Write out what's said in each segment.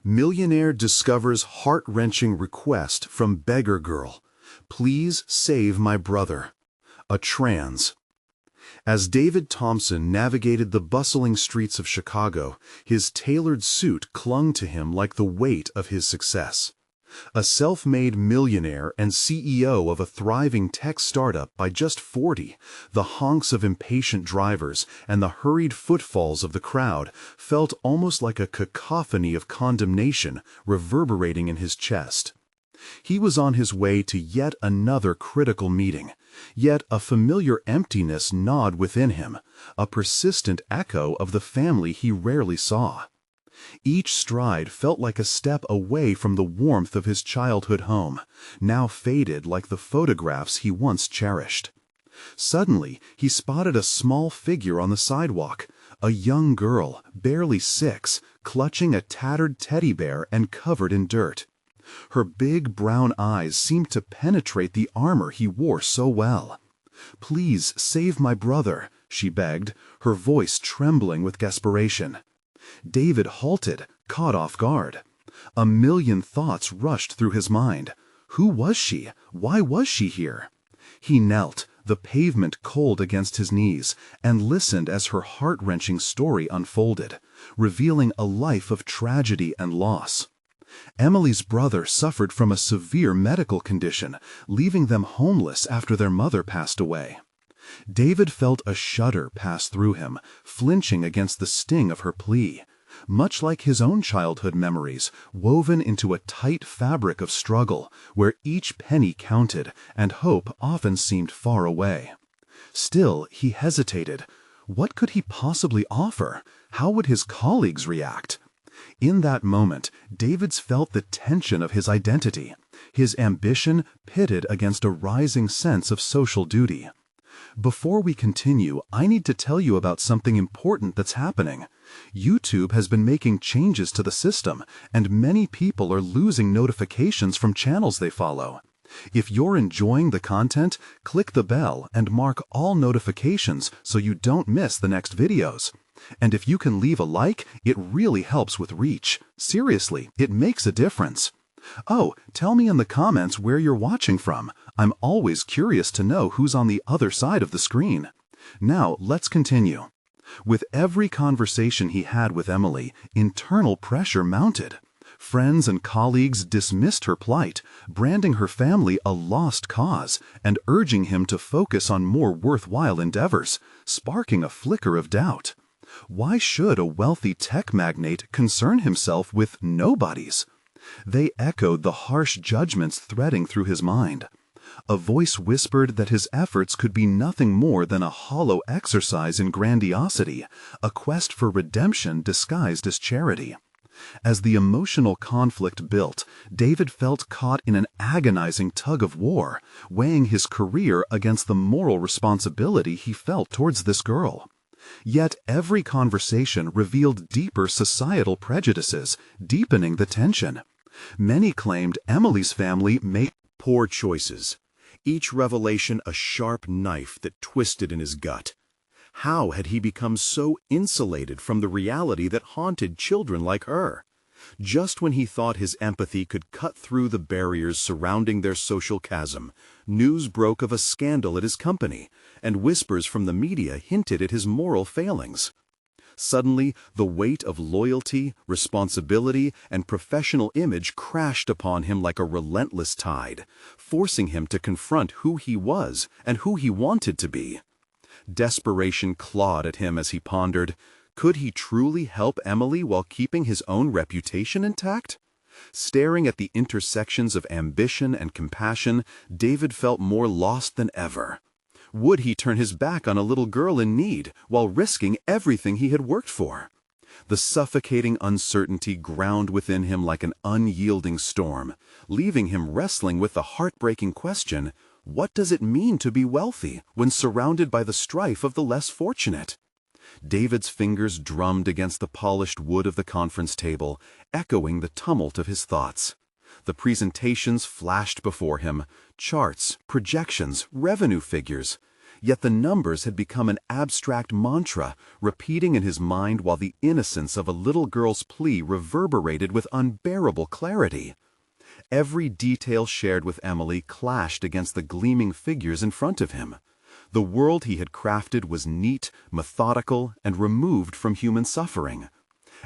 Millionaire discovers heart-wrenching request from Beggar girl. Please save my brother. A trans. As David Thompson navigated the bustling streets of Chicago, his tailored suit clung to him like the weight of his success. A self-made millionaire and CEO of a thriving tech startup by just 40, the honks of impatient drivers and the hurried footfalls of the crowd felt almost like a cacophony of condemnation reverberating in his chest. He was on his way to yet another critical meeting, yet a familiar emptiness gnawed within him, a persistent echo of the family he rarely saw. Each stride felt like a step away from the warmth of his childhood home, now faded like the photographs he once cherished. Suddenly, he spotted a small figure on the sidewalk, a young girl, barely 6, clutching a tattered teddy bear and covered in dirt. Her big brown eyes seemed to penetrate the armor he wore so well. "Please save my brother," she begged, her voice trembling with desperation. David halted, caught off guard. A million thoughts rushed through his mind. Who was she? Why was she here? He knelt, the pavement cold against his knees, and listened as her heart-wrenching story unfolded, revealing a life of tragedy and loss. Emily's brother suffered from a severe medical condition, leaving them homeless after their mother passed away. David felt a shudder pass through him, flinching against the sting of her plea, much like his own childhood memories, woven into a tight fabric of struggle, where each penny counted and hope often seemed far away. Still, he hesitated. What could he possibly offer? How would his colleagues react? In that moment, David felt the tension of his identity, his ambition pitted against a rising sense of social duty. Before we continue, I need to tell you about something important that's happening. YouTube has been making changes to the system, and many people are losing notifications from channels they follow. If you're enjoying the content, click the bell and mark all notifications so you don't miss the next videos. And if you can leave a like, it really helps with reach. Seriously, it makes a difference. Oh, tell me in the comments where you're watching from. I'm always curious to know who's on the other side of the screen. Now, let's continue. With every conversation he had with Emily, internal pressure mounted. Friends and colleagues dismissed her plight, branding her family a lost cause and urging him to focus on more worthwhile endeavors, sparking a flicker of doubt. Why should a wealthy tech magnate concern himself with nobodies? They echoed the harsh judgments threading through his mind. A voice whispered that his efforts could be nothing more than a hollow exercise in grandiosity, a quest for redemption disguised as charity. As the emotional conflict built, David felt caught in an agonizing tug-of-war, weighing his career against the moral responsibility he felt towards this girl. Yet every conversation revealed deeper societal prejudices, deepening the tension. Many claimed Emily's family made poor choices, each revelation a sharp knife that twisted in his gut. How had he become so insulated from the reality that haunted children like her? Just when he thought his empathy could cut through the barriers surrounding their social chasm, news broke of a scandal at his company, and whispers from the media hinted at his moral failings. Suddenly, the weight of loyalty, responsibility, and professional image crashed upon him like a relentless tide, forcing him to confront who he was and who he wanted to be. Desperation clawed at him as he pondered, could he truly help Emily while keeping his own reputation intact? Staring at the intersections of ambition and compassion, David felt more lost than ever. Would he turn his back on a little girl in need while risking everything he had worked for? The suffocating uncertainty ground within him like an unyielding storm, leaving him wrestling with the heartbreaking question, what does it mean to be wealthy when surrounded by the strife of the less fortunate? David's fingers drummed against the polished wood of the conference table, echoing the tumult of his thoughts. The presentations flashed before him, charts, projections, revenue figures. Yet the numbers had become an abstract mantra, repeating in his mind while the innocence of a little girl's plea reverberated with unbearable clarity. Every detail shared with Emily clashed against the gleaming figures in front of him. The world he had crafted was neat, methodical, and removed from human suffering.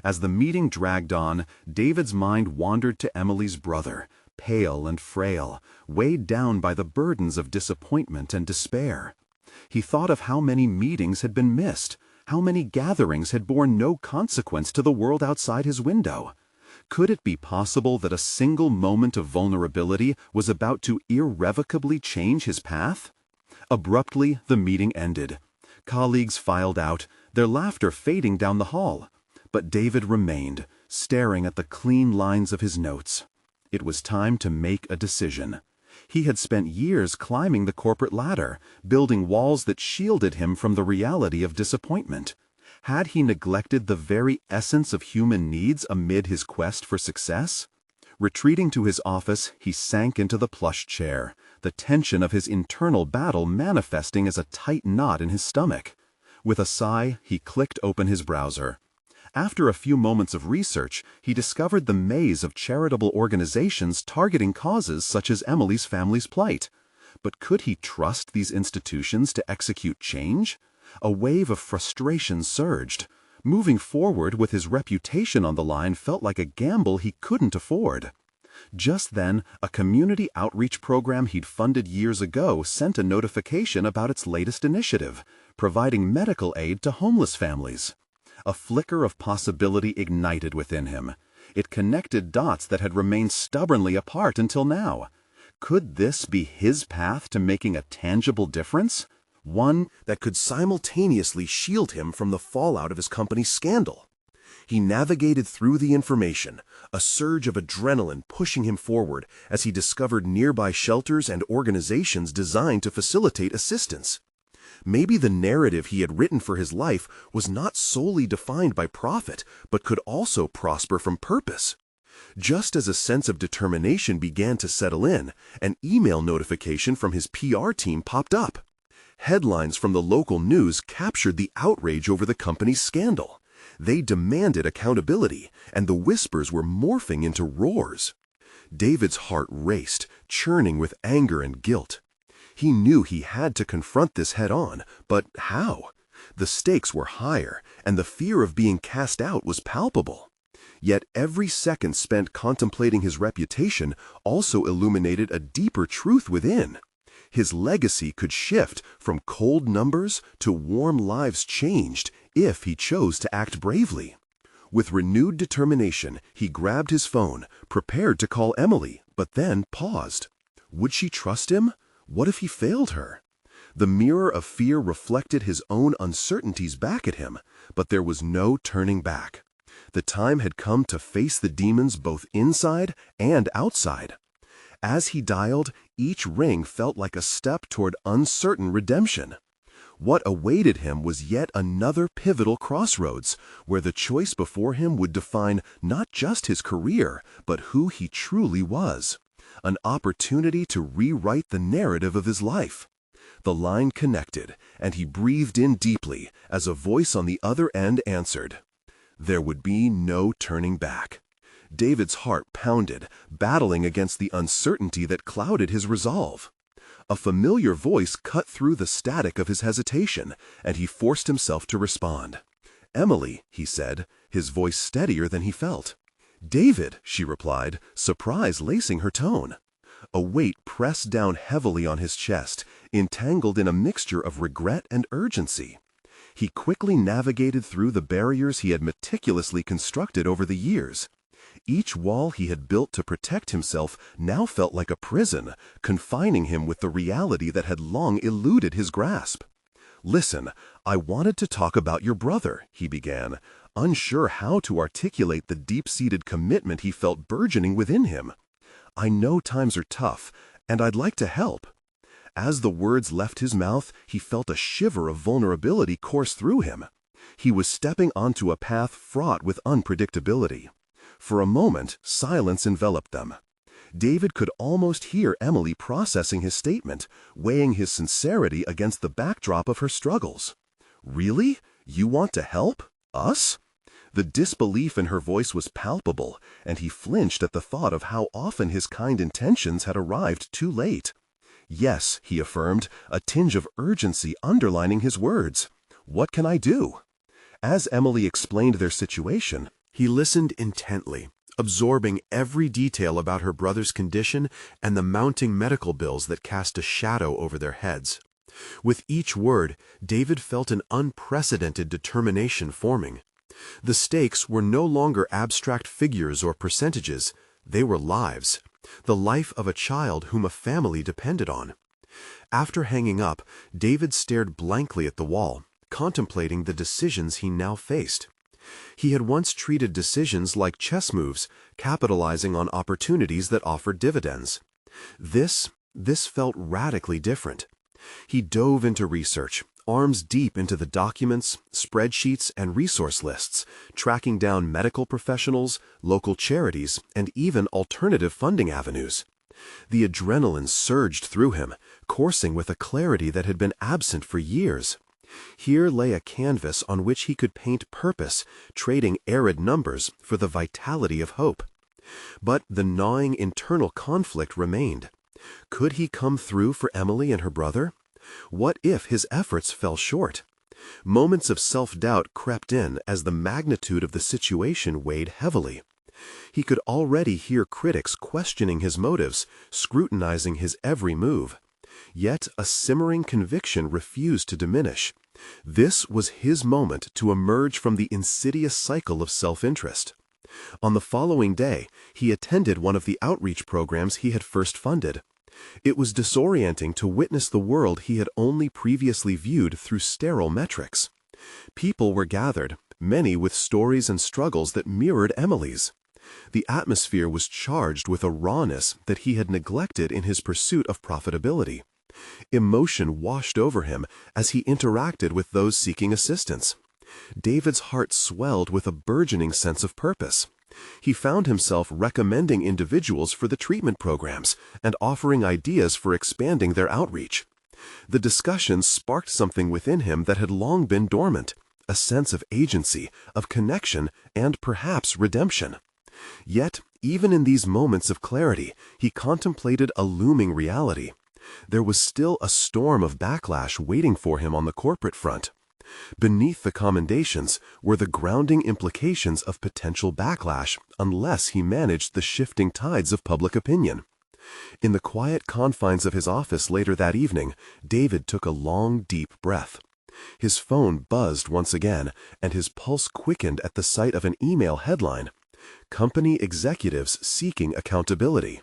As the meeting dragged on, David's mind wandered to Emily's brother, pale and frail, weighed down by the burdens of disappointment and despair. He thought of how many meetings had been missed, how many gatherings had borne no consequence to the world outside his window. Could it be possible that a single moment of vulnerability was about to irrevocably change his path? Abruptly, the meeting ended. Colleagues filed out, their laughter fading down the hall. But David remained, staring at the clean lines of his notes. It was time to make a decision. He had spent years climbing the corporate ladder, building walls that shielded him from the reality of disappointment. Had he neglected the very essence of human needs amid his quest for success? Retreating to his office, he sank into the plush chair, the tension of his internal battle manifesting as a tight knot in his stomach. With a sigh, he clicked open his browser. After a few moments of research, he discovered the maze of charitable organizations targeting causes such as Emily's family's plight. But could he trust these institutions to execute change? A wave of frustration surged. Moving forward with his reputation on the line felt like a gamble he couldn't afford. Just then, a community outreach program he'd funded years ago sent a notification about its latest initiative, providing medical aid to homeless families. A flicker of possibility ignited within him. It connected dots that had remained stubbornly apart until now. Could this be his path to making a tangible difference? One that could simultaneously shield him from the fallout of his company's scandal. He navigated through the information, a surge of adrenaline pushing him forward as he discovered nearby shelters and organizations designed to facilitate assistance. Maybe the narrative he had written for his life was not solely defined by profit, but could also prosper from purpose. Just as a sense of determination began to settle in, an email notification from his PR team popped up. Headlines from the local news captured the outrage over the company's scandal. They demanded accountability, and the whispers were morphing into roars. David's heart raced, churning with anger and guilt. He knew he had to confront this head-on, but how? The stakes were higher, and the fear of being cast out was palpable. Yet every second spent contemplating his reputation also illuminated a deeper truth within. His legacy could shift from cold numbers to warm lives changed if he chose to act bravely. With renewed determination, he grabbed his phone, prepared to call Emily, but then paused. Would she trust him? What if he failed her? The mirror of fear reflected his own uncertainties back at him, but there was no turning back. The time had come to face the demons both inside and outside. As he dialed, each ring felt like a step toward uncertain redemption. What awaited him was yet another pivotal crossroads, where the choice before him would define not just his career, but who he truly was. An opportunity to rewrite the narrative of his life. The line connected, and he breathed in deeply as a voice on the other end answered. There would be no turning back. David's heart pounded, battling against the uncertainty that clouded his resolve. A familiar voice cut through the static of his hesitation, and he forced himself to respond. "Emily," he said, his voice steadier than he felt. "David," she replied, surprise lacing her tone. A weight pressed down heavily on his chest, entangled in a mixture of regret and urgency. He quickly navigated through the barriers he had meticulously constructed over the years. Each wall he had built to protect himself now felt like a prison, confining him with the reality that had long eluded his grasp. "Listen, I wanted to talk about your brother," he began, unsure how to articulate the deep-seated commitment he felt burgeoning within him. "I know times are tough, and I'd like to help." As the words left his mouth, he felt a shiver of vulnerability course through him. He was stepping onto a path fraught with unpredictability. For a moment, silence enveloped them. David could almost hear Emily processing his statement, weighing his sincerity against the backdrop of her struggles. "Really? You want to help? Us?" The disbelief in her voice was palpable, and he flinched at the thought of how often his kind intentions had arrived too late. "Yes," he affirmed, a tinge of urgency underlining his words. "What can I do?" As Emily explained their situation, He listened intently, absorbing every detail about her brother's condition and the mounting medical bills that cast a shadow over their heads. With each word, David felt an unprecedented determination forming. The stakes were no longer abstract figures or percentages, they were lives, the life of a child whom a family depended on. After hanging up, David stared blankly at the wall, contemplating the decisions he now faced. He had once treated decisions like chess moves, capitalizing on opportunities that offered dividends. This felt radically different. He dove into research, arms deep into the documents, spreadsheets, and resource lists, tracking down medical professionals, local charities, and even alternative funding avenues. The adrenaline surged through him, coursing with a clarity that had been absent for years. Here lay a canvas on which he could paint purpose, trading arid numbers for the vitality of hope. But the gnawing internal conflict remained. Could he come through for Emily and her brother? What if his efforts fell short? Moments of self-doubt crept in as the magnitude of the situation weighed heavily. He could already hear critics questioning his motives, scrutinizing his every move. Yet a simmering conviction refused to diminish. This was his moment to emerge from the insidious cycle of self-interest. On the following day, he attended one of the outreach programs he had first funded. It was disorienting to witness the world he had only previously viewed through sterile metrics. People were gathered, many with stories and struggles that mirrored Emily's. The atmosphere was charged with a rawness that he had neglected in his pursuit of profitability. Emotion washed over him as he interacted with those seeking assistance. David's heart swelled with a burgeoning sense of purpose. He found himself recommending individuals for the treatment programs and offering ideas for expanding their outreach. The discussion sparked something within him that had long been dormant, a sense of agency, of connection, and perhaps redemption. Yet, even in these moments of clarity, he contemplated a looming reality. There was still a storm of backlash waiting for him on the corporate front. Beneath the commendations were the grounding implications of potential backlash unless he managed the shifting tides of public opinion. In the quiet confines of his office later that evening, David took a long, deep breath. His phone buzzed once again, and his pulse quickened at the sight of an email headline: "Company Executives Seeking Accountability."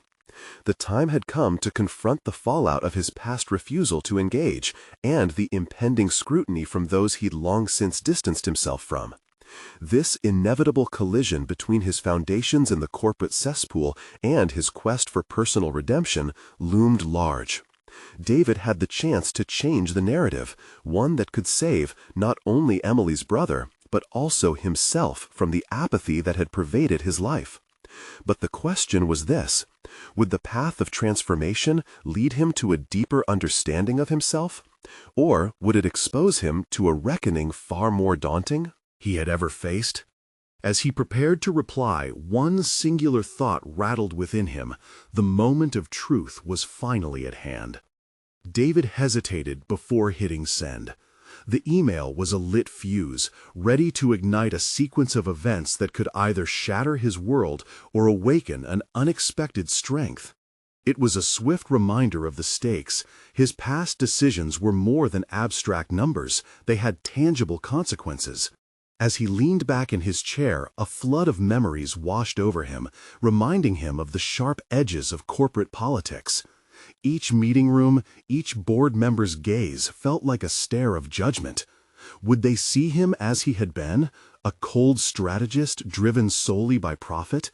The time had come to confront the fallout of his past refusal to engage and the impending scrutiny from those he'd long since distanced himself from. This inevitable collision between his foundations in the corporate cesspool and his quest for personal redemption loomed large. David had the chance to change the narrative, one that could save not only Emily's brother, but also himself from the apathy that had pervaded his life. But the question was this: would the path of transformation lead him to a deeper understanding of himself? Or would it expose him to a reckoning far more daunting he had ever faced? As he prepared to reply, one singular thought rattled within him. The moment of truth was finally at hand. David hesitated before hitting send. The email was a lit fuse, ready to ignite a sequence of events that could either shatter his world or awaken an unexpected strength. It was a swift reminder of the stakes. His past decisions were more than abstract numbers, they had tangible consequences. As he leaned back in his chair, a flood of memories washed over him, reminding him of the sharp edges of corporate politics. Each meeting room, each board member's gaze felt like a stare of judgment. Would they see him as he had been, a cold strategist driven solely by profit?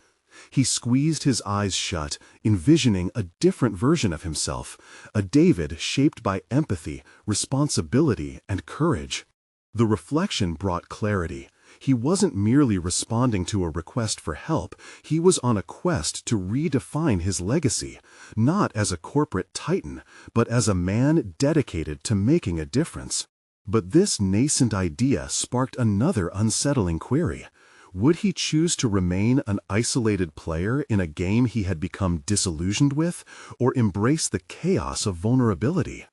He squeezed his eyes shut, envisioning a different version of himself, a David shaped by empathy, responsibility, and courage. The reflection brought clarity. He wasn't merely responding to a request for help, he was on a quest to redefine his legacy, not as a corporate titan, but as a man dedicated to making a difference. But this nascent idea sparked another unsettling query. Would he choose to remain an isolated player in a game he had become disillusioned with, or embrace the chaos of vulnerability?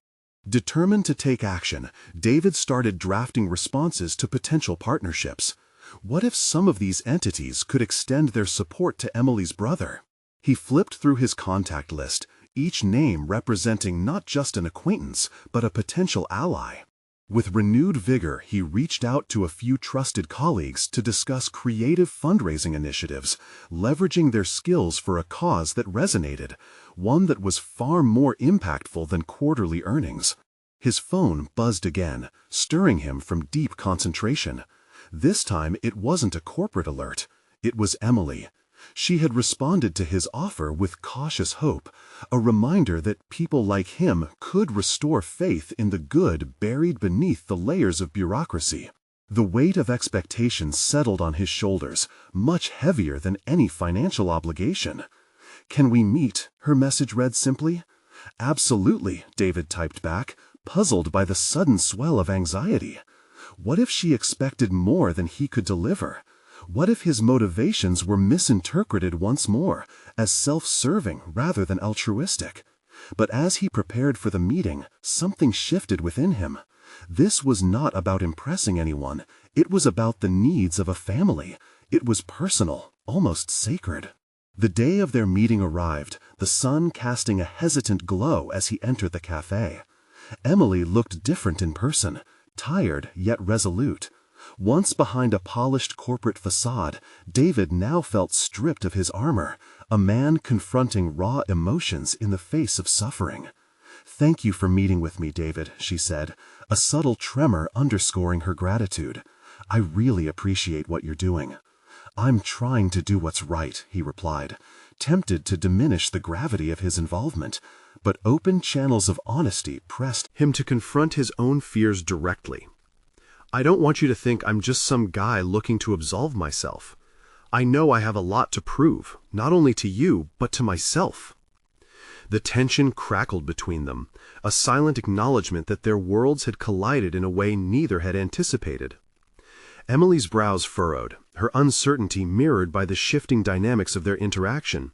Determined to take action, David started drafting responses to potential partnerships. What if some of these entities could extend their support to Emily's brother? He flipped through his contact list, each name representing not just an acquaintance, but a potential ally. With renewed vigor, he reached out to a few trusted colleagues to discuss creative fundraising initiatives, leveraging their skills for a cause that resonated, one that was far more impactful than quarterly earnings. His phone buzzed again, stirring him from deep concentration. This time it wasn't a corporate alert. It was Emily. She had responded to his offer with cautious hope, a reminder that people like him could restore faith in the good buried beneath the layers of bureaucracy. The weight of expectations settled on his shoulders, much heavier than any financial obligation. "Can we meet?" her message read simply. "Absolutely," David typed back, puzzled by the sudden swell of anxiety. What if she expected more than he could deliver? What if his motivations were misinterpreted once more, as self-serving rather than altruistic? But as he prepared for the meeting, something shifted within him. This was not about impressing anyone. It was about the needs of a family. It was personal, almost sacred. The day of their meeting arrived, the sun casting a hesitant glow as he entered the cafe. Emily looked different in person, tired yet resolute. Once behind a polished corporate facade, David now felt stripped of his armor, a man confronting raw emotions in the face of suffering. "Thank you for meeting with me, David," she said, a subtle tremor underscoring her gratitude. "I really appreciate what you're doing." "I'm trying to do what's right," he replied, tempted to diminish the gravity of his involvement, but open channels of honesty pressed him to confront his own fears directly. "I don't want you to think I'm just some guy looking to absolve myself. I know I have a lot to prove, not only to you, but to myself." The tension crackled between them, a silent acknowledgement that their worlds had collided in a way neither had anticipated. Emily's brows furrowed, her uncertainty mirrored by the shifting dynamics of their interaction.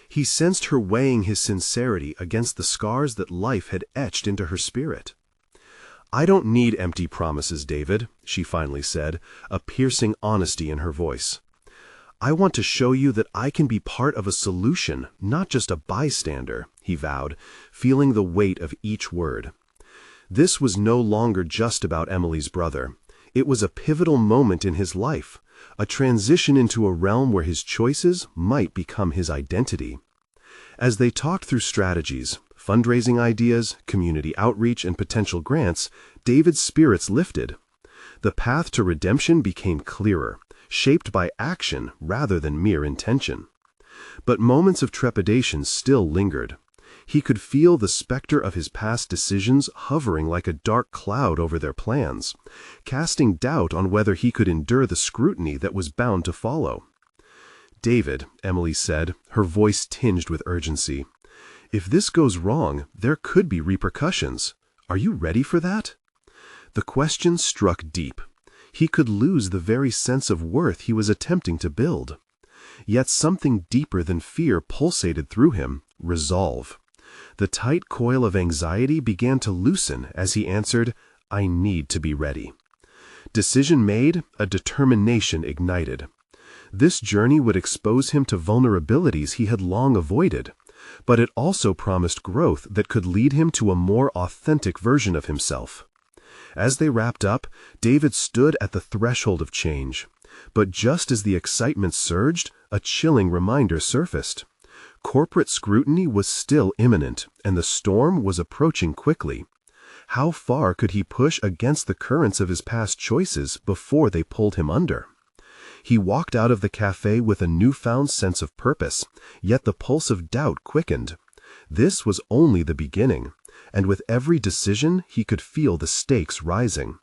He sensed her weighing his sincerity against the scars that life had etched into her spirit. "I don't need empty promises, David," she finally said, a piercing honesty in her voice. "I want to show you that I can be part of a solution, not just a bystander," he vowed, feeling the weight of each word. This was no longer just about Emily's brother. It was a pivotal moment in his life, a transition into a realm where his choices might become his identity. As they talked through strategies, fundraising ideas, community outreach, and potential grants, David's spirits lifted. The path to redemption became clearer, shaped by action rather than mere intention. But moments of trepidation still lingered. He could feel the specter of his past decisions hovering like a dark cloud over their plans, casting doubt on whether he could endure the scrutiny that was bound to follow. "David," Emily said, her voice tinged with urgency, "if this goes wrong, there could be repercussions. Are you ready for that?" The question struck deep. He could lose the very sense of worth he was attempting to build. Yet something deeper than fear pulsated through him: resolve. The tight coil of anxiety began to loosen as he answered, "I need to be ready." Decision made, a determination ignited. This journey would expose him to vulnerabilities he had long avoided, but it also promised growth that could lead him to a more authentic version of himself. As they wrapped up, David stood at the threshold of change. But just as the excitement surged, a chilling reminder surfaced. Corporate scrutiny was still imminent, and the storm was approaching quickly. How far could he push against the currents of his past choices before they pulled him under? He walked out of the cafe with a newfound sense of purpose, yet the pulse of doubt quickened. This was only the beginning, and with every decision he could feel the stakes rising.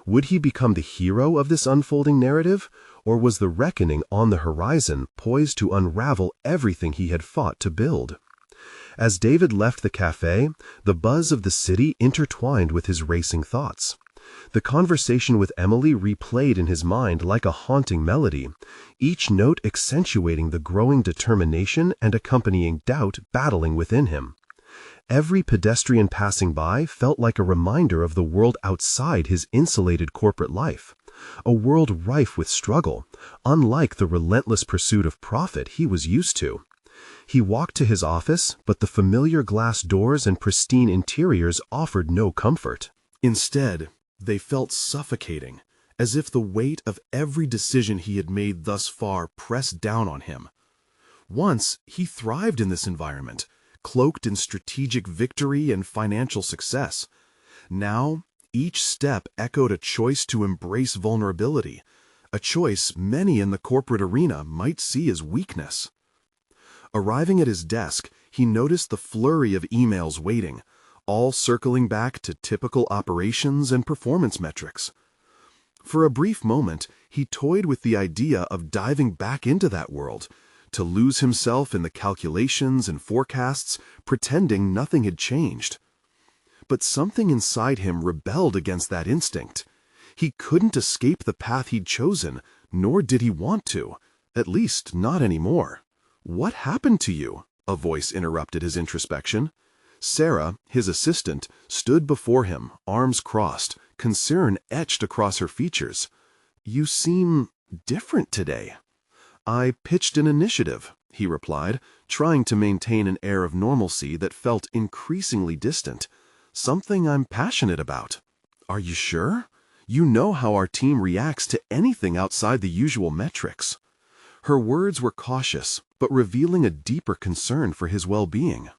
Would he become the hero of this unfolding narrative, or was the reckoning on the horizon poised to unravel everything he had fought to build? As David left the cafe, the buzz of the city intertwined with his racing thoughts. The conversation with Emily replayed in his mind like a haunting melody, each note accentuating the growing determination and accompanying doubt battling within him. Every pedestrian passing by felt like a reminder of the world outside his insulated corporate life, a world rife with struggle, unlike the relentless pursuit of profit he was used to. He walked to his office, but the familiar glass doors and pristine interiors offered no comfort. Instead, they felt suffocating, as if the weight of every decision he had made thus far pressed down on him. Once, he thrived in this environment, cloaked in strategic victory and financial success. Now, each step echoed a choice to embrace vulnerability, a choice many in the corporate arena might see as weakness. Arriving at his desk, he noticed the flurry of emails waiting, all circling back to typical operations and performance metrics. For a brief moment, he toyed with the idea of diving back into that world, to lose himself in the calculations and forecasts, pretending nothing had changed. But something inside him rebelled against that instinct. He couldn't escape the path he'd chosen, nor did he want to, at least not anymore. "What happened to you?" a voice interrupted his introspection. Sarah, his assistant, stood before him, arms crossed, concern etched across her features. "You seem different today." "I pitched an initiative," he replied, trying to maintain an air of normalcy that felt increasingly distant. "Something I'm passionate about." "Are you sure? You know how our team reacts to anything outside the usual metrics." Her words were cautious, but revealing a deeper concern for his well-being.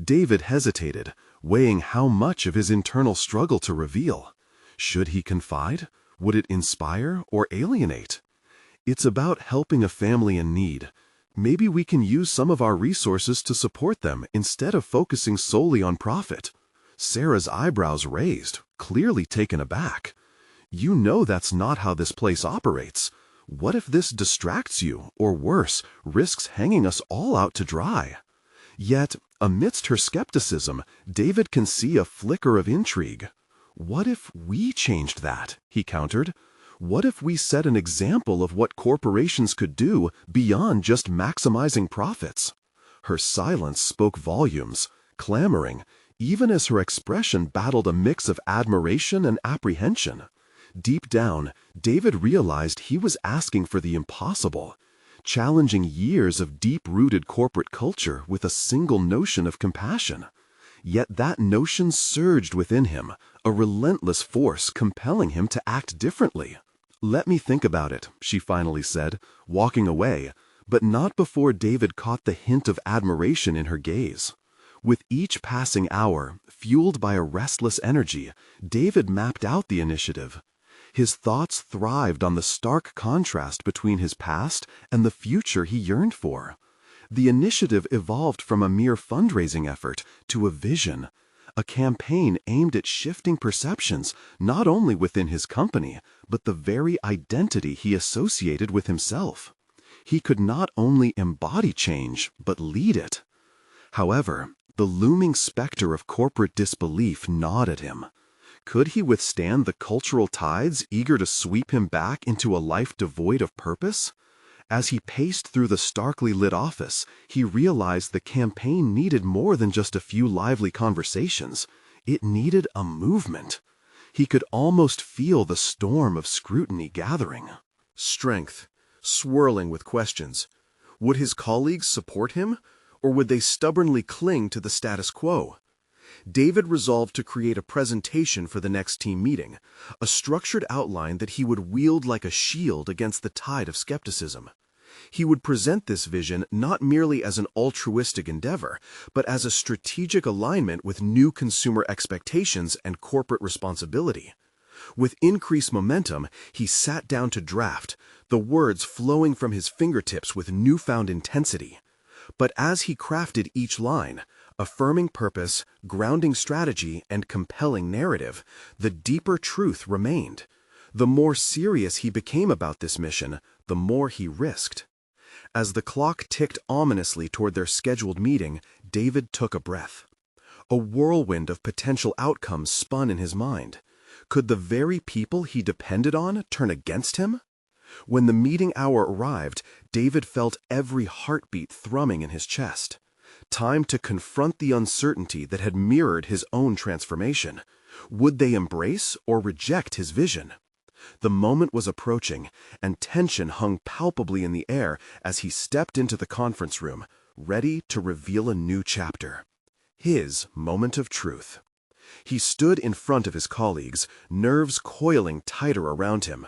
David hesitated, weighing how much of his internal struggle to reveal. Should he confide? Would it inspire or alienate? "It's about helping a family in need. Maybe we can use some of our resources to support them instead of focusing solely on profit." Sarah's eyebrows raised, clearly taken aback. "You know that's not how this place operates. What if this distracts you, or worse, risks hanging us all out to dry?" Yet, amidst her skepticism, David can see a flicker of intrigue. "What if we changed that?" he countered. "What if we set an example of what corporations could do beyond just maximizing profits?" Her silence spoke volumes, clamoring, even as her expression battled a mix of admiration and apprehension. Deep down, David realized he was asking for the impossible, challenging years of deep-rooted corporate culture with a single notion of compassion. Yet that notion surged within him, a relentless force compelling him to act differently. "Let me think about it," she finally said, walking away, but not before David caught the hint of admiration in her gaze. With each passing hour, fueled by a restless energy, David mapped out the initiative. His thoughts thrived on the stark contrast between his past and the future he yearned for. The initiative evolved from a mere fundraising effort to a vision, a campaign aimed at shifting perceptions not only within his company, but the very identity he associated with himself. He could not only embody change, but lead it. However, the looming specter of corporate disbelief gnawed at him. Could he withstand the cultural tides eager to sweep him back into a life devoid of purpose? As he paced through the starkly lit office, he realized the campaign needed more than just a few lively conversations. It needed a movement. He could almost feel the storm of scrutiny gathering. Strength, swirling with questions. Would his colleagues support him, or would they stubbornly cling to the status quo? David resolved to create a presentation for the next team meeting, a structured outline that he would wield like a shield against the tide of skepticism. He would present this vision not merely as an altruistic endeavor, but as a strategic alignment with new consumer expectations and corporate responsibility. With increased momentum, he sat down to draft, the words flowing from his fingertips with newfound intensity. But as he crafted each line, affirming purpose, grounding strategy, and compelling narrative, the deeper truth remained. The more serious he became about this mission, the more he risked. As the clock ticked ominously toward their scheduled meeting, David took a breath. A whirlwind of potential outcomes spun in his mind. Could the very people he depended on turn against him? When the meeting hour arrived, David felt every heartbeat thrumming in his chest. Time to confront the uncertainty that had mirrored his own transformation. Would they embrace or reject his vision? The moment was approaching, and tension hung palpably in the air as he stepped into the conference room, ready to reveal a new chapter. His moment of truth. He stood in front of his colleagues, nerves coiling tighter around him.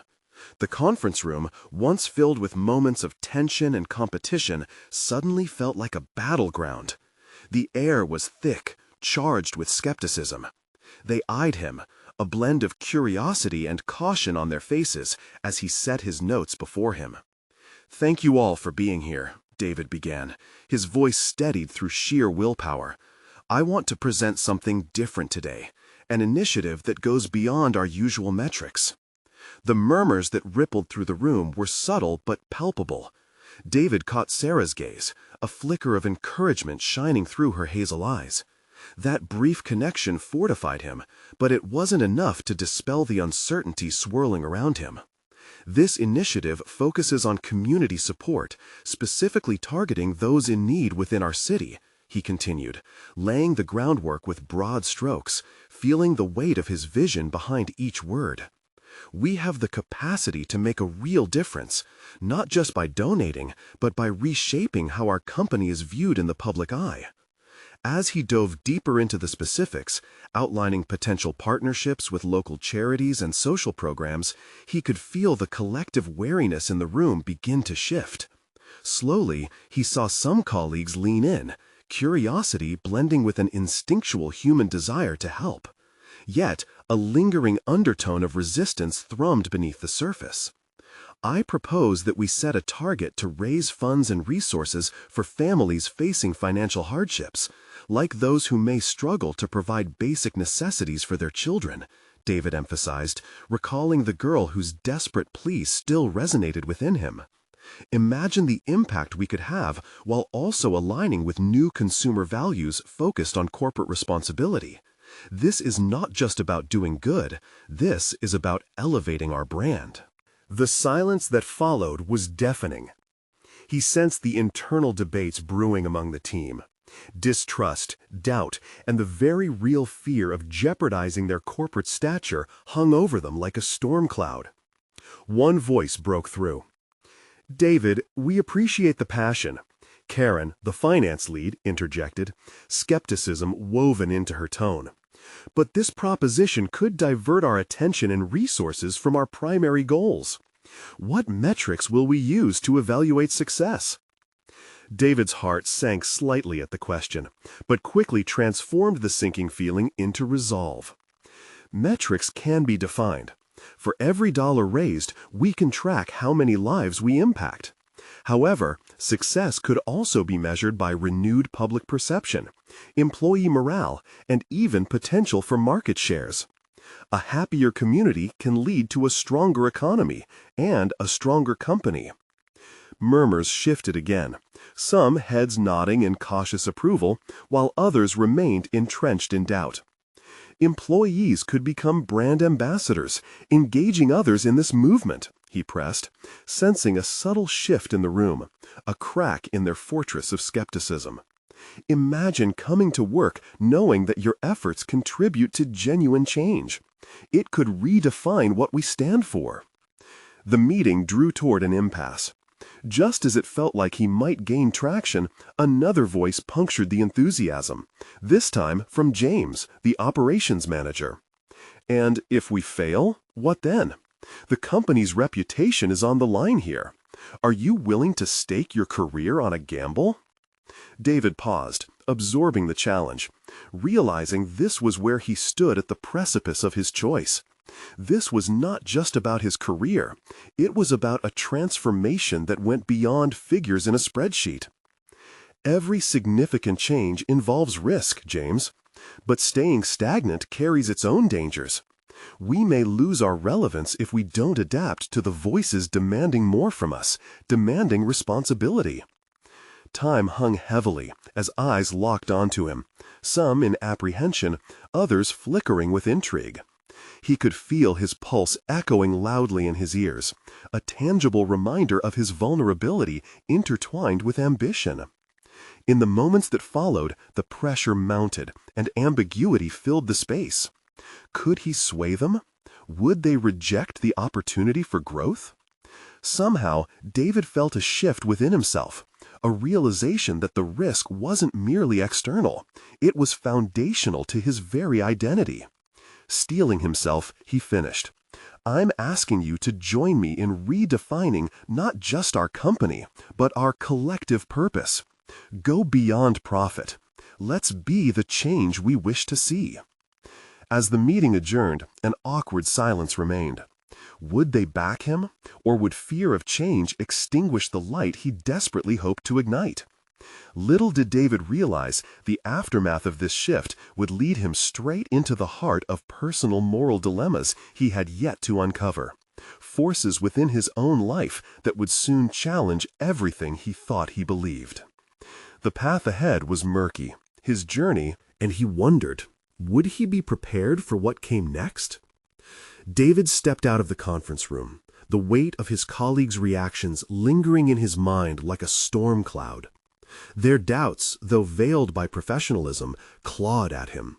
The conference room, once filled with moments of tension and competition, suddenly felt like a battleground. The air was thick, charged with skepticism. They eyed him, a blend of curiosity and caution on their faces as he set his notes before him. "Thank you all for being here," David began, his voice steadied through sheer willpower. "I want to present something different today, an initiative that goes beyond our usual metrics." The murmurs that rippled through the room were subtle but palpable. David caught Sarah's gaze, a flicker of encouragement shining through her hazel eyes. That brief connection fortified him, but it wasn't enough to dispel the uncertainty swirling around him. This initiative focuses on community support, specifically targeting those in need within our city, he continued, laying the groundwork with broad strokes, feeling the weight of his vision behind each word. We have the capacity to make a real difference, not just by donating, but by reshaping how our company is viewed in the public eye. As he dove deeper into the specifics, outlining potential partnerships with local charities and social programs, he could feel the collective wariness in the room begin to shift. Slowly, he saw some colleagues lean in, curiosity blending with an instinctual human desire to help. Yet, a lingering undertone of resistance thrummed beneath the surface. "I propose that we set a target to raise funds and resources for families facing financial hardships, like those who may struggle to provide basic necessities for their children," David emphasized, recalling the girl whose desperate plea still resonated within him. "Imagine the impact we could have while also aligning with new consumer values focused on corporate responsibility. This is not just about doing good, this is about elevating our brand." The silence that followed was deafening. He sensed the internal debates brewing among the team. Distrust, doubt, and the very real fear of jeopardizing their corporate stature hung over them like a storm cloud. One voice broke through. "David, we appreciate the passion." Karen, the finance lead, interjected, skepticism woven into her tone. "But this proposition could divert our attention and resources from our primary goals. What metrics will we use to evaluate success?" David's heart sank slightly at the question, but quickly transformed the sinking feeling into resolve. Metrics can be defined. For every dollar raised, we can track how many lives we impact. However, success could also be measured by renewed public perception, employee morale, and even potential for market shares. A happier community can lead to a stronger economy and a stronger company. Murmurs shifted again, some heads nodding in cautious approval, while others remained entrenched in doubt. Employees could become brand ambassadors, engaging others in this movement, he pressed, sensing a subtle shift in the room, a crack in their fortress of skepticism. Imagine coming to work knowing that your efforts contribute to genuine change. It could redefine what we stand for. The meeting drew toward an impasse. Just as it felt like he might gain traction, another voice punctured the enthusiasm, this time from James, the operations manager. "And if we fail, what then? The company's reputation is on the line here. Are you willing to stake your career on a gamble?" David paused, absorbing the challenge, realizing this was where he stood at the precipice of his choice. This was not just about his career. It was about a transformation that went beyond figures in a spreadsheet. "Every significant change involves risk, James. But staying stagnant carries its own dangers. We may lose our relevance if we don't adapt to the voices demanding more from us, demanding responsibility. Time hung heavily as eyes locked onto him, some in apprehension, others flickering with intrigue. He could feel his pulse echoing loudly in his ears, a tangible reminder of his vulnerability intertwined with ambition. In the moments that followed, the pressure mounted, and ambiguity filled the space. Could he sway them? Would they reject the opportunity for growth? Somehow, David felt a shift within himself, a realization that the risk wasn't merely external, it was foundational to his very identity. Steeling himself, he finished. I'm asking you to join me in redefining not just our company, but our collective purpose. Go beyond profit. Let's be the change we wish to see. As the meeting adjourned, an awkward silence remained. Would they back him, or would fear of change extinguish the light he desperately hoped to ignite? Little did David realize the aftermath of this shift would lead him straight into the heart of personal moral dilemmas he had yet to uncover, forces within his own life that would soon challenge everything he thought he believed. The path ahead was murky, his journey, And he wondered, would he be prepared for what came next? David stepped out of the conference room, the weight of his colleagues' reactions lingering in his mind like a storm cloud. Their doubts, though veiled by professionalism, clawed at him.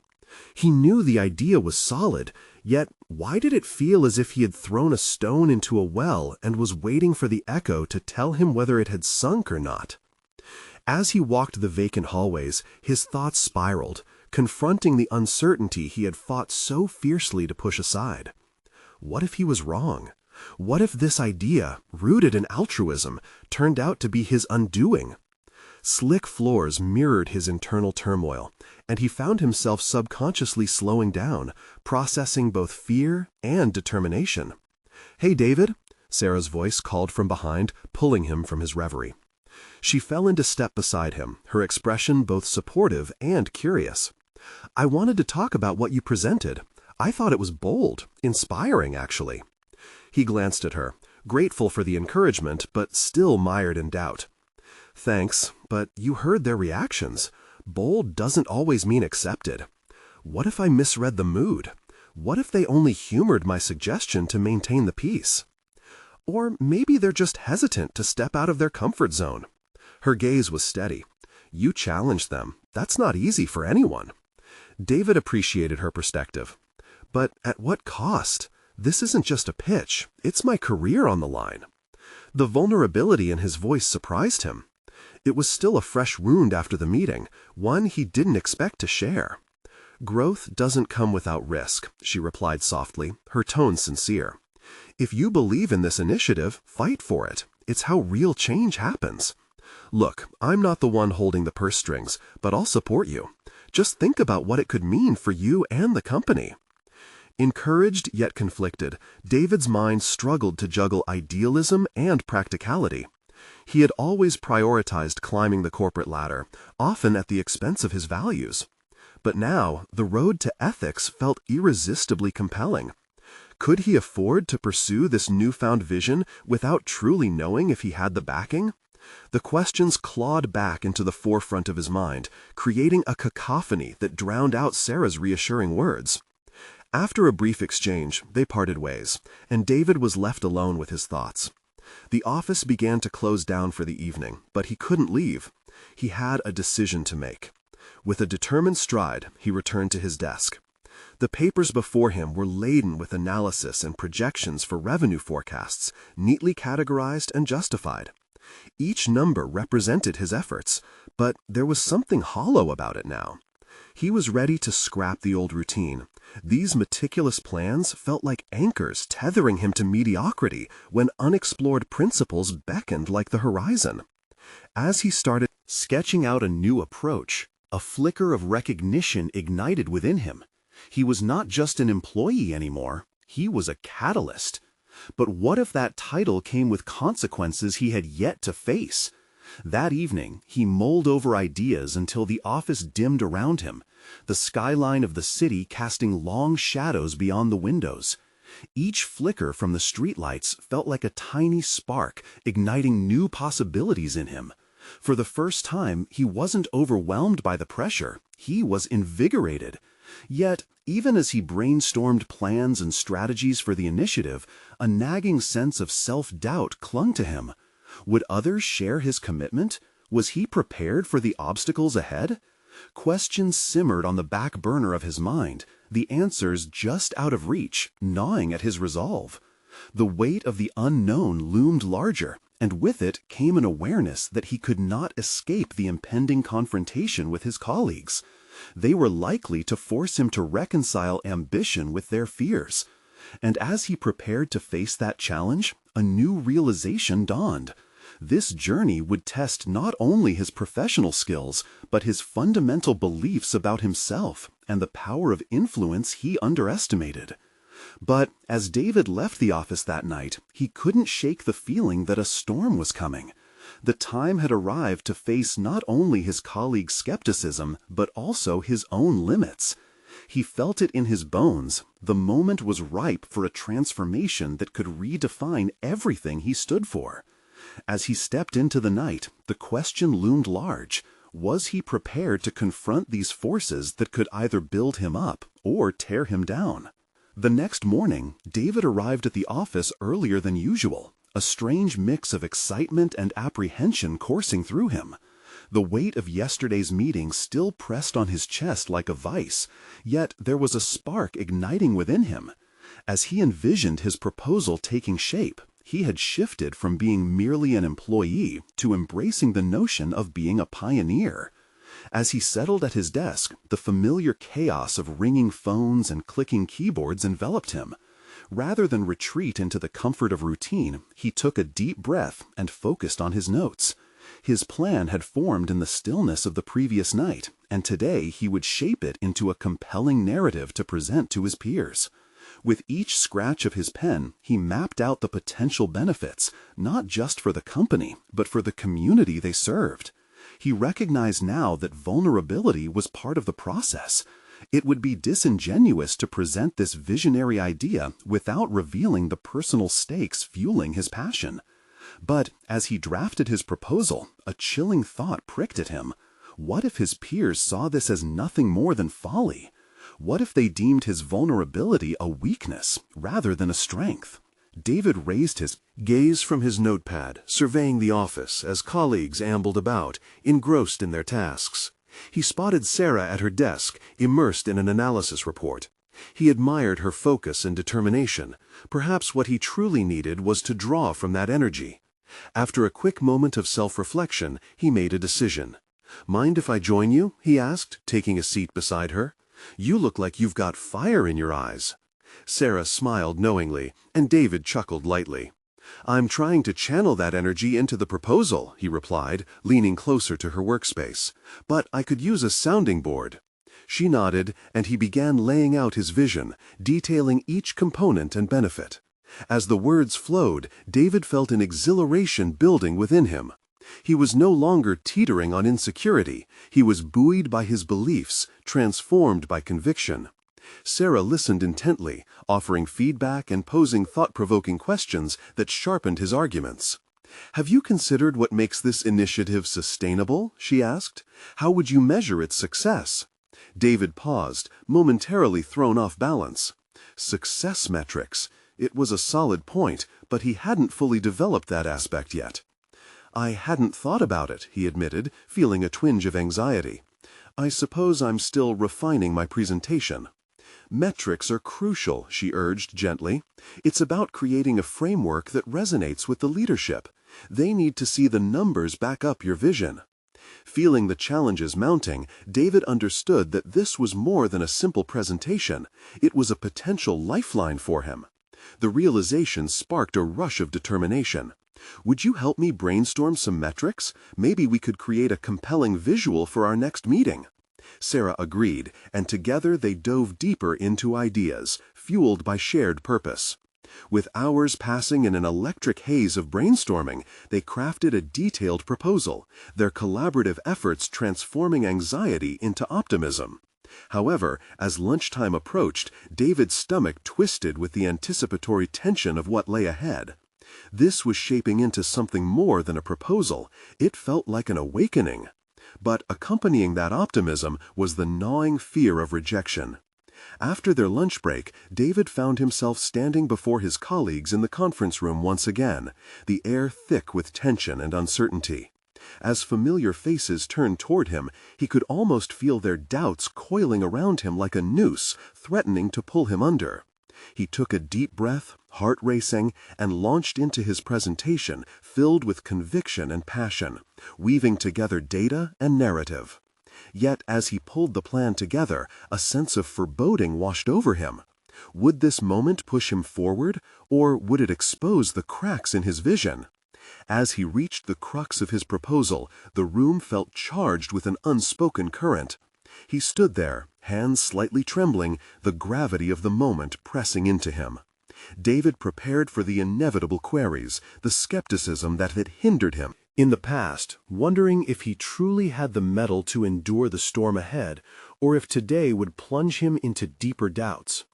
He knew the idea was solid, yet why did it feel as if he had thrown a stone into a well and was waiting for the echo to tell him whether it had sunk or not? As he walked the vacant hallways, his thoughts spiraled, confronting the uncertainty he had fought so fiercely to push aside. What if he was wrong? What if this idea, rooted in altruism, turned out to be his undoing? Slick floors mirrored his internal turmoil, and he found himself subconsciously slowing down, processing both fear and determination. "Hey, David," Sarah's voice called from behind, pulling him from his reverie. She fell into step beside him, her expression both supportive and curious. "I wanted to talk about what you presented. I thought it was bold, inspiring, actually." He glanced at her, grateful for the encouragement, but still mired in doubt. "Thanks, but you heard their reactions. Bold doesn't always mean accepted. What if I misread the mood? What if they only humored my suggestion to maintain the peace? Or maybe they're just hesitant to step out of their comfort zone." Her gaze was steady. "You challenged them. That's not easy for anyone." David appreciated her perspective. "But at what cost? This isn't just a pitch. It's my career on the line." The vulnerability in his voice surprised him. It was still a fresh wound after the meeting, one he didn't expect to share. "Growth doesn't come without risk," she replied softly, her tone sincere. "If you believe in this initiative, fight for it. It's how real change happens. Look, I'm not the one holding the purse strings, but I'll support you. Just think about what it could mean for you and the company." Encouraged yet conflicted, David's mind struggled to juggle idealism and practicality. He had always prioritized climbing the corporate ladder, often at the expense of his values. But now, the road to ethics felt irresistibly compelling. Could he afford to pursue this newfound vision without truly knowing if he had the backing? The questions clawed back into the forefront of his mind, creating a cacophony that drowned out Sarah's reassuring words. After a brief exchange, they parted ways, and David was left alone with his thoughts. The office began to close down for the evening, but he couldn't leave. He had a decision to make. With a determined stride, he returned to his desk. The papers before him were laden with analysis and projections for revenue forecasts, neatly categorized and justified. Each number represented his efforts, but there was something hollow about it now. He was ready to scrap the old routine. These meticulous plans felt like anchors tethering him to mediocrity when unexplored principles beckoned like the horizon. As he started sketching out a new approach, a flicker of recognition ignited within him. He was not just an employee anymore, he was a catalyst. But what if that title came with consequences he had yet to face? That evening, he mulled over ideas until the office dimmed around him, the skyline of the city casting long shadows beyond the windows. Each flicker from the streetlights felt like a tiny spark, igniting new possibilities in him. For the first time, he wasn't overwhelmed by the pressure. He was invigorated. Yet, even as he brainstormed plans and strategies for the initiative, a nagging sense of self-doubt clung to him. Would others share his commitment? Was he prepared for the obstacles ahead? Questions simmered on the back burner of his mind, the answers just out of reach, gnawing at his resolve. The weight of the unknown loomed larger, and with it came an awareness that he could not escape the impending confrontation with his colleagues. They were likely to force him to reconcile ambition with their fears. And as he prepared to face that challenge, a new realization dawned. This journey would test not only his professional skills, but his fundamental beliefs about himself and the power of influence he underestimated. But as David left the office that night, he couldn't shake the feeling that a storm was coming. The time had arrived to face not only his colleagues' skepticism, but also his own limits. He felt it in his bones. The moment was ripe for a transformation that could redefine everything he stood for. As he stepped into the night, the question loomed large. Was he prepared to confront these forces that could either build him up or tear him down? The next morning, David arrived at the office earlier than usual, a strange mix of excitement and apprehension coursing through him. The weight of yesterday's meeting still pressed on his chest like a vice, yet there was a spark igniting within him. As he envisioned his proposal taking shape, he had shifted from being merely an employee to embracing the notion of being a pioneer. As he settled at his desk, the familiar chaos of ringing phones and clicking keyboards enveloped him. Rather than retreat into the comfort of routine, he took a deep breath and focused on his notes. His plan had formed in the stillness of the previous night, and today he would shape it into a compelling narrative to present to his peers. With each scratch of his pen, he mapped out the potential benefits, not just for the company, but for the community they served. He recognized now that vulnerability was part of the process. It would be disingenuous to present this visionary idea without revealing the personal stakes fueling his passion. But as he drafted his proposal, a chilling thought pricked at him. What if his peers saw this as nothing more than folly? What if they deemed his vulnerability a weakness rather than a strength? David raised his gaze from his notepad, surveying the office as colleagues ambled about, engrossed in their tasks. He spotted Sarah at her desk, immersed in an analysis report. He admired her focus and determination. Perhaps what he truly needed was to draw from that energy. After a quick moment of self-reflection, he made a decision. "Mind if I join you?" he asked, taking a seat beside her. "You look like you've got fire in your eyes." Sarah smiled knowingly, and David chuckled lightly. "I'm trying to channel that energy into the proposal," he replied, leaning closer to her workspace. "But I could use a sounding board." She nodded, and he began laying out his vision, detailing each component and benefit. As the words flowed, David felt an exhilaration building within him. He was no longer teetering on insecurity. He was buoyed by his beliefs, transformed by conviction. Sarah listened intently, offering feedback and posing thought-provoking questions that sharpened his arguments. "Have you considered what makes this initiative sustainable?" she asked. "How would you measure its success?" David paused, momentarily thrown off balance. Success metrics. It was a solid point, but he hadn't fully developed that aspect yet. "I hadn't thought about it," he admitted, feeling a twinge of anxiety. "I suppose I'm still refining my presentation." "Metrics are crucial," she urged gently. "It's about creating a framework that resonates with the leadership. They need to see the numbers back up your vision." Feeling the challenges mounting, David understood that this was more than a simple presentation. It was a potential lifeline for him. The realization sparked a rush of determination. "Would you help me brainstorm some metrics? Maybe we could create a compelling visual for our next meeting." Sarah agreed, and together they dove deeper into ideas, fueled by shared purpose. With hours passing in an electric haze of brainstorming, they crafted a detailed proposal, their collaborative efforts transforming anxiety into optimism. However, as lunchtime approached, David's stomach twisted with the anticipatory tension of what lay ahead. This was shaping into something more than a proposal. It felt like an awakening. But accompanying that optimism was the gnawing fear of rejection. After their lunch break, David found himself standing before his colleagues in the conference room once again, the air thick with tension and uncertainty. As familiar faces turned toward him, he could almost feel their doubts coiling around him like a noose, threatening to pull him under. He took a deep breath, heart racing, and launched into his presentation, filled with conviction and passion, weaving together data and narrative. Yet as he pulled the plan together, a sense of foreboding washed over him. Would this moment push him forward, or would it expose the cracks in his vision? As he reached the crux of his proposal, the room felt charged with an unspoken current. He stood there, hands slightly trembling, the gravity of the moment pressing into him. David prepared for the inevitable queries, the skepticism that had hindered him in the past, wondering if he truly had the mettle to endure the storm ahead, or if today would plunge him into deeper doubts.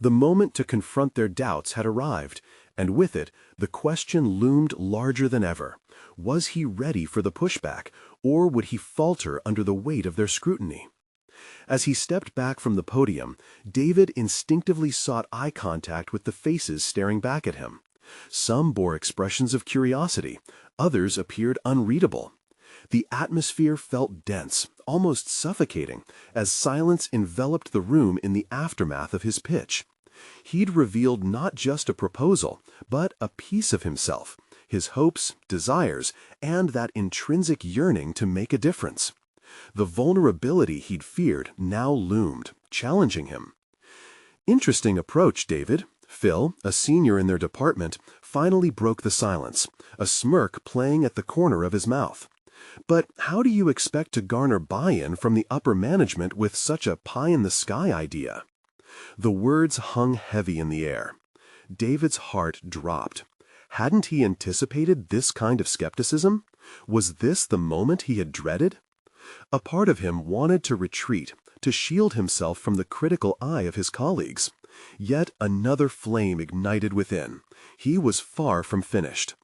The moment to confront their doubts had arrived, and with it, the question loomed larger than ever. Was he ready for the pushback, or would he falter under the weight of their scrutiny? As he stepped back from the podium, David instinctively sought eye contact with the faces staring back at him. Some bore expressions of curiosity, others appeared unreadable. The atmosphere felt dense, almost suffocating, as silence enveloped the room in the aftermath of his pitch. He'd revealed not just a proposal, but a piece of himself, his hopes, desires, and that intrinsic yearning to make a difference. The vulnerability he'd feared now loomed, challenging him. "Interesting approach, David." Phil, a senior in their department, finally broke the silence, a smirk playing at the corner of his mouth. "But how do you expect to garner buy-in from the upper management with such a pie-in-the-sky idea?" The words hung heavy in the air. David's heart dropped. Hadn't he anticipated this kind of skepticism? Was this the moment he had dreaded? A part of him wanted to retreat, to shield himself from the critical eye of his colleagues. Yet another flame ignited within. He was far from finished.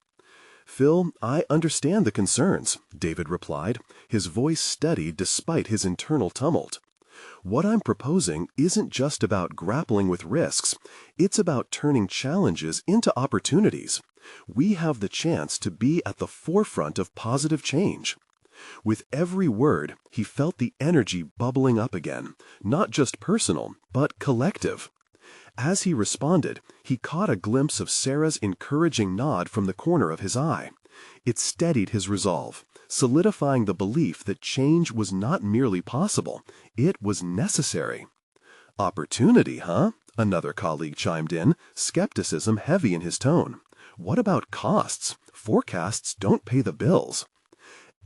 "Phil, I understand the concerns," David replied, his voice steady despite his internal tumult. "What I'm proposing isn't just about grappling with risks. It's about turning challenges into opportunities. We have the chance to be at the forefront of positive change." With every word, he felt the energy bubbling up again, not just personal, but collective. As he responded, he caught a glimpse of Sarah's encouraging nod from the corner of his eye. It steadied his resolve, solidifying the belief that change was not merely possible, it was necessary. "Opportunity, huh?" another colleague chimed in, skepticism heavy in his tone. "What about costs? Forecasts don't pay the bills."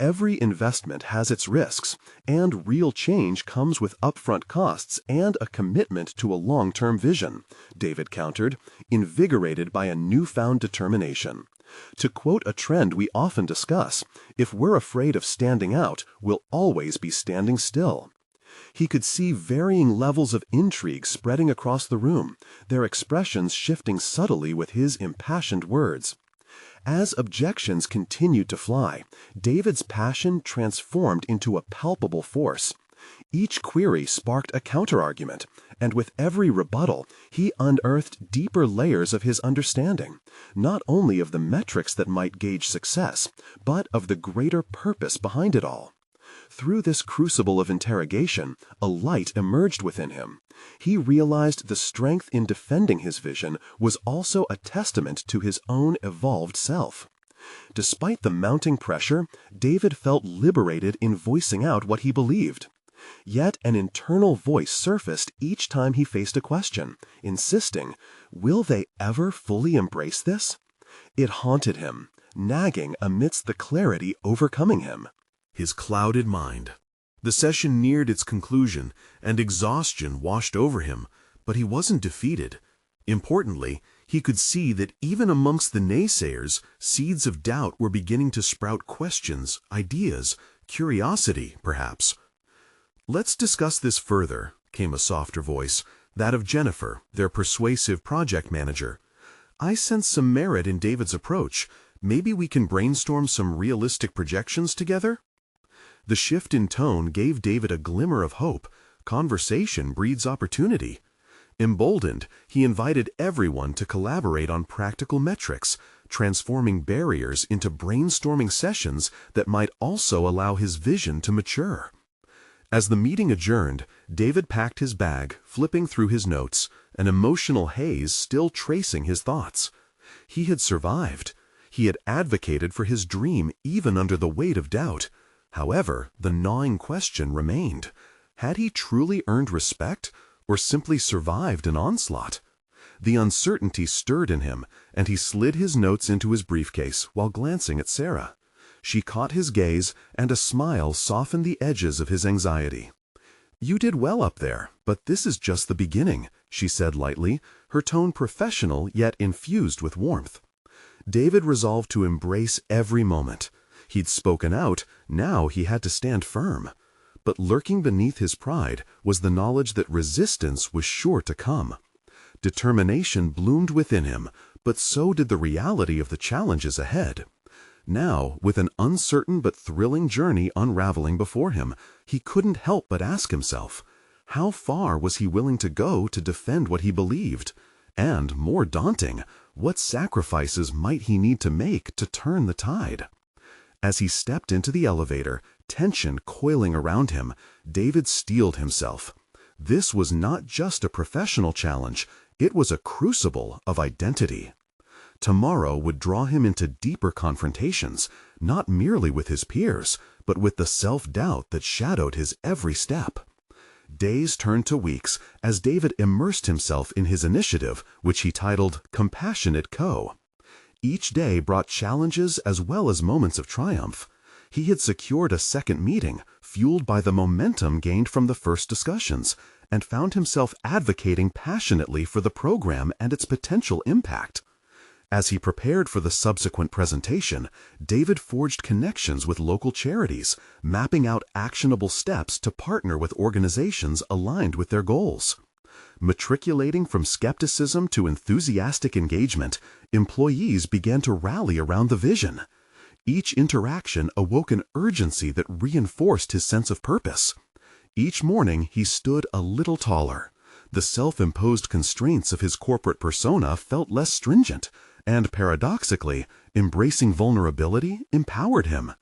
"Every investment has its risks, and real change comes with upfront costs and a commitment to a long-term vision," David countered, invigorated by a newfound determination. To quote a trend we often discuss, if we're afraid of standing out, we'll always be standing still. He could see varying levels of intrigue spreading across the room, their expressions shifting subtly with his impassioned words. As objections continued to fly, David's passion transformed into a palpable force. Each query sparked a counterargument, and with every rebuttal, he unearthed deeper layers of his understanding, not only of the metrics that might gauge success, but of the greater purpose behind it all. Through this crucible of interrogation, a light emerged within him. He realized the strength in defending his vision was also a testament to his own evolved self. Despite the mounting pressure, David felt liberated in voicing out what he believed. Yet an internal voice surfaced each time he faced a question, insisting, will they ever fully embrace this? It haunted him, nagging amidst the clarity overcoming him. His clouded mind. The session neared its conclusion, and exhaustion washed over him, but he wasn't defeated. Importantly, He could see that even amongst the naysayers, seeds of doubt were beginning to sprout questions, ideas, curiosity, perhaps. "Let's discuss this further," came a softer voice, that of Jennifer, their persuasive project manager. "I sense some merit in David's approach. Maybe we can brainstorm some realistic projections together?" The shift in tone gave David a glimmer of hope. Conversation breeds opportunity. Emboldened, he invited everyone to collaborate on practical metrics, transforming barriers into brainstorming sessions that might also allow his vision to mature. As the meeting adjourned, David packed his bag, flipping through his notes, an emotional haze still tracing his thoughts. He had survived. He had advocated for his dream even under the weight of doubt. However, the gnawing question remained. Had he truly earned respect, or simply survived an onslaught? The uncertainty stirred in him, and he slid his notes into his briefcase while glancing at Sarah. She caught his gaze, and a smile softened the edges of his anxiety. "You did well up there, but this is just the beginning," she said lightly, her tone professional yet infused with warmth. David resolved to embrace every moment. He'd spoken out, now he had to stand firm. But lurking beneath his pride was the knowledge that resistance was sure to come. Determination bloomed within him, but so did the reality of the challenges ahead. Now, with an uncertain but thrilling journey unraveling before him, he couldn't help but ask himself, how far was he willing to go to defend what he believed? And, more daunting, what sacrifices might he need to make to turn the tide? As he stepped into the elevator, tension coiling around him, David steeled himself. This was not just a professional challenge, it was a crucible of identity. Tomorrow would draw him into deeper confrontations, not merely with his peers, but with the self-doubt that shadowed his every step. Days turned to weeks as David immersed himself in his initiative, which he titled Compassionate Co. Each day brought challenges as well as moments of triumph. He had secured a second meeting, fueled by the momentum gained from the first discussions, and found himself advocating passionately for the program and its potential impact. As he prepared for the subsequent presentation, David forged connections with local charities, mapping out actionable steps to partner with organizations aligned with their goals. Matriculating from skepticism to enthusiastic engagement, employees began to rally around the vision. Each interaction awoke an urgency that reinforced his sense of purpose. Each morning he stood a little taller. The self-imposed constraints of his corporate persona felt less stringent, and paradoxically, embracing vulnerability empowered him.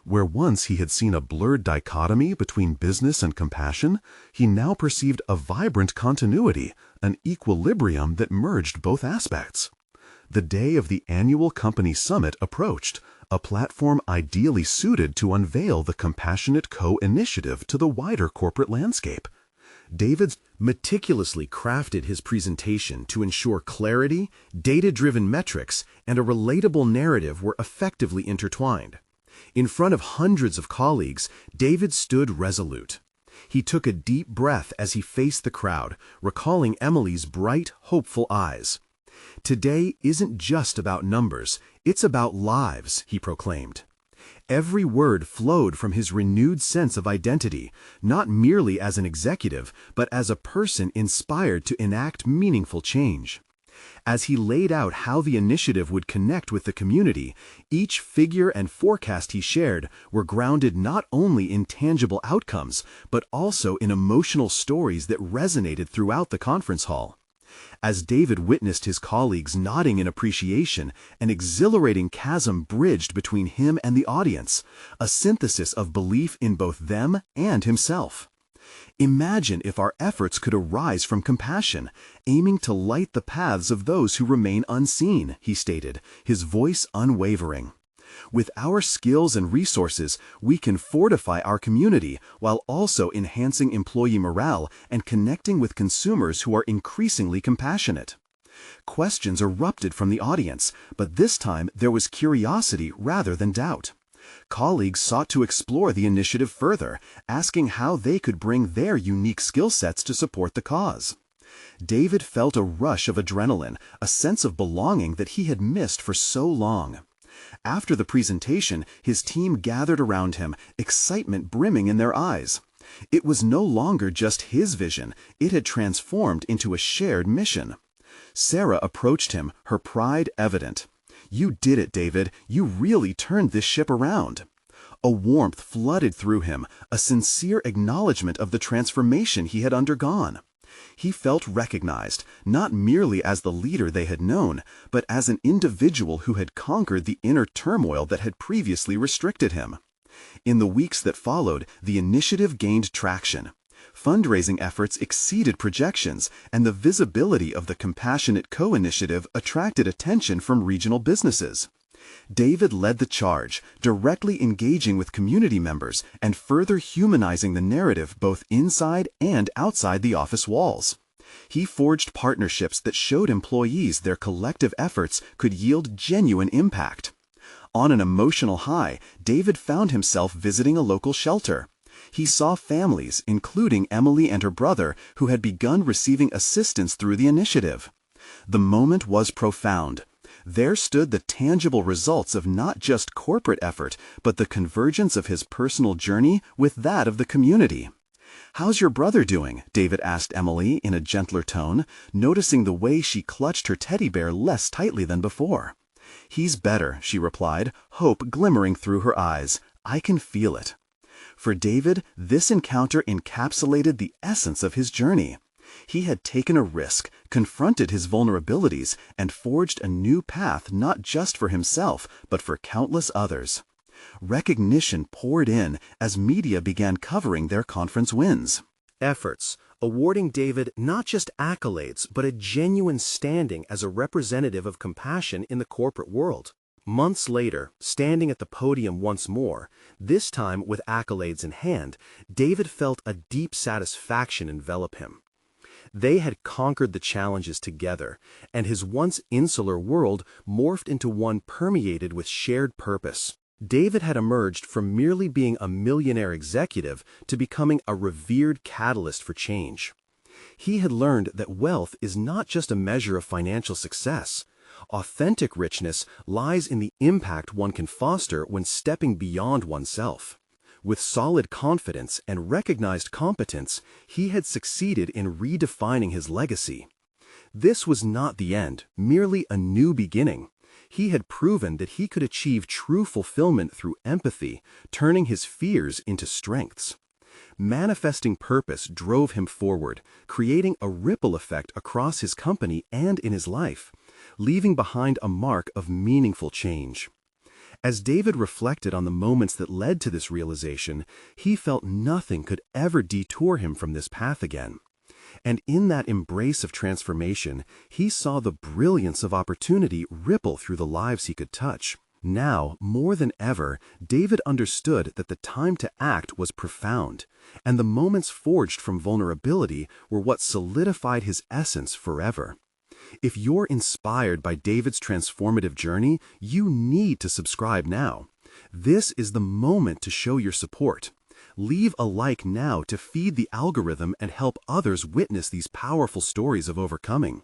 Where once he had seen a blurred dichotomy between business and compassion, he now perceived a vibrant continuity, an equilibrium that merged both aspects. The day of the annual company summit approached, a platform ideally suited to unveil the Compassionate Co. initiative to the wider corporate landscape. David meticulously crafted his presentation to ensure clarity, data-driven metrics, and a relatable narrative were effectively intertwined. In front of hundreds of colleagues, David stood resolute. He took a deep breath as he faced the crowd, recalling Emily's bright, hopeful eyes. "Today isn't just about numbers, it's about lives," he proclaimed. Every word flowed from his renewed sense of identity, not merely as an executive, but as a person inspired to enact meaningful change. As he laid out how the initiative would connect with the community, each figure and forecast he shared were grounded not only in tangible outcomes, but also in emotional stories that resonated throughout the conference hall. As David witnessed his colleagues nodding in appreciation, an exhilarating chasm bridged between him and the audience, a synthesis of belief in both them and himself. "Imagine if our efforts could arise from compassion, aiming to light the paths of those who remain unseen," he stated, his voice unwavering. "With our skills and resources, we can fortify our community while also enhancing employee morale and connecting with consumers who are increasingly compassionate." Questions erupted from the audience, but this time there was curiosity rather than doubt. Colleagues sought to explore the initiative further, asking how they could bring their unique skill sets to support the cause. David felt a rush of adrenaline, a sense of belonging that he had missed for so long. After the presentation, his team gathered around him, excitement brimming in their eyes. It was no longer just his vision, it had transformed into a shared mission. Sarah approached him, her pride evident. "You did it, David. You really turned this ship around." A warmth flooded through him, a sincere acknowledgement of the transformation he had undergone. He felt recognized, not merely as the leader they had known, but as an individual who had conquered the inner turmoil that had previously restricted him. In the weeks that followed, the initiative gained traction. Fundraising efforts exceeded projections, and the visibility of the Compassionate Co-initiative attracted attention from regional businesses. David led the charge, directly engaging with community members and further humanizing the narrative both inside and outside the office walls. He forged partnerships that showed employees their collective efforts could yield genuine impact. On an emotional high, David found himself visiting a local shelter. He saw families, including Emily and her brother, who had begun receiving assistance through the initiative. The moment was profound. There stood the tangible results of not just corporate effort, but the convergence of his personal journey with that of the community. "How's your brother doing?" David asked Emily in a gentler tone, noticing the way she clutched her teddy bear less tightly than before. "He's better," she replied, hope glimmering through her eyes. "I can feel it." For David, this encounter encapsulated the essence of his journey. He had taken a risk, confronted his vulnerabilities, and forged a new path not just for himself, but for countless others. Recognition poured in as media began covering their conference wins. Efforts, awarding David not just accolades, but a genuine standing as a representative of compassion in the corporate world. Months later, standing at the podium once more, this time with accolades in hand, David felt a deep satisfaction envelop him. They had conquered the challenges together, and his once insular world morphed into one permeated with shared purpose. David had emerged from merely being a millionaire executive to becoming a revered catalyst for change. He had learned that wealth is not just a measure of financial success. Authentic richness lies in the impact one can foster when stepping beyond oneself. With solid confidence and recognized competence, he had succeeded in redefining his legacy. This was not the end, merely a new beginning. He had proven that he could achieve true fulfillment through empathy, turning his fears into strengths. Manifesting purpose drove him forward, creating a ripple effect across his company and in his life, leaving behind a mark of meaningful change. As David reflected on the moments that led to this realization, he felt nothing could ever detour him from this path again. And in that embrace of transformation, he saw the brilliance of opportunity ripple through the lives he could touch. Now, more than ever, David understood that the time to act was profound, and the moments forged from vulnerability were what solidified his essence forever. If you're inspired by David's transformative journey, you need to subscribe now. This is the moment to show your support. Leave a like now to feed the algorithm and help others witness these powerful stories of overcoming.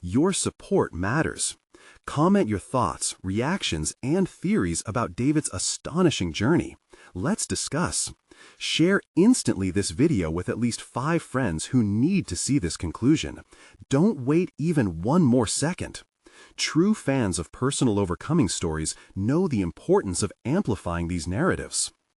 Your support matters. Comment your thoughts, reactions, and theories about David's astonishing journey. Let's discuss. Share instantly this video with at least 5 friends who need to see this conclusion. Don't wait even one more second. True fans of personal overcoming stories know the importance of amplifying these narratives.